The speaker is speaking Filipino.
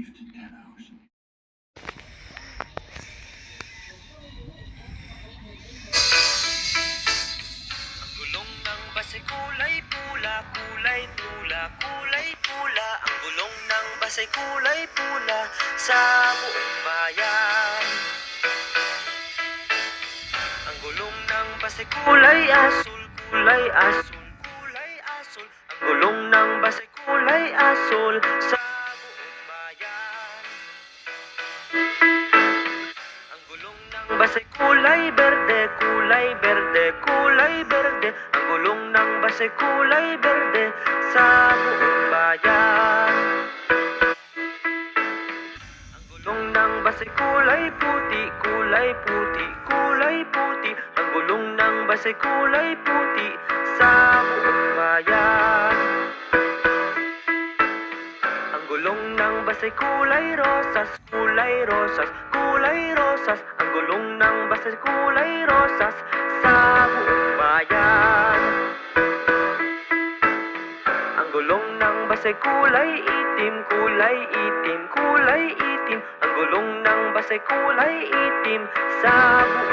Gulong ng basay kulay pula, kulay pula, kulay pula. Ang gulong ng basay kulay pula sa buong bayan. Ang gulong ng basay kulay asul, kulay asul, kulay asul. Ang gulong ng basay kulay asul sa buong bayan. Ang gulong ng basay kulay berde, kulay berde, kulay berde. Ang gulong ng basay kulay berde sa buong bayan. Ang gulong ng basay kulay puti, kulay puti, kulay puti. Ang gulong ng basay kulay puti sa buong bayan. Ang gulong ng basay kulay rosas, kulay rosas, kulay rosas. Ang gulong ng basay kulay rosas sa buong bayan. Ang gulong ng basay kulay itim, kulay itim, kulay itim. Ang gulong ng basay kulay itim sa buong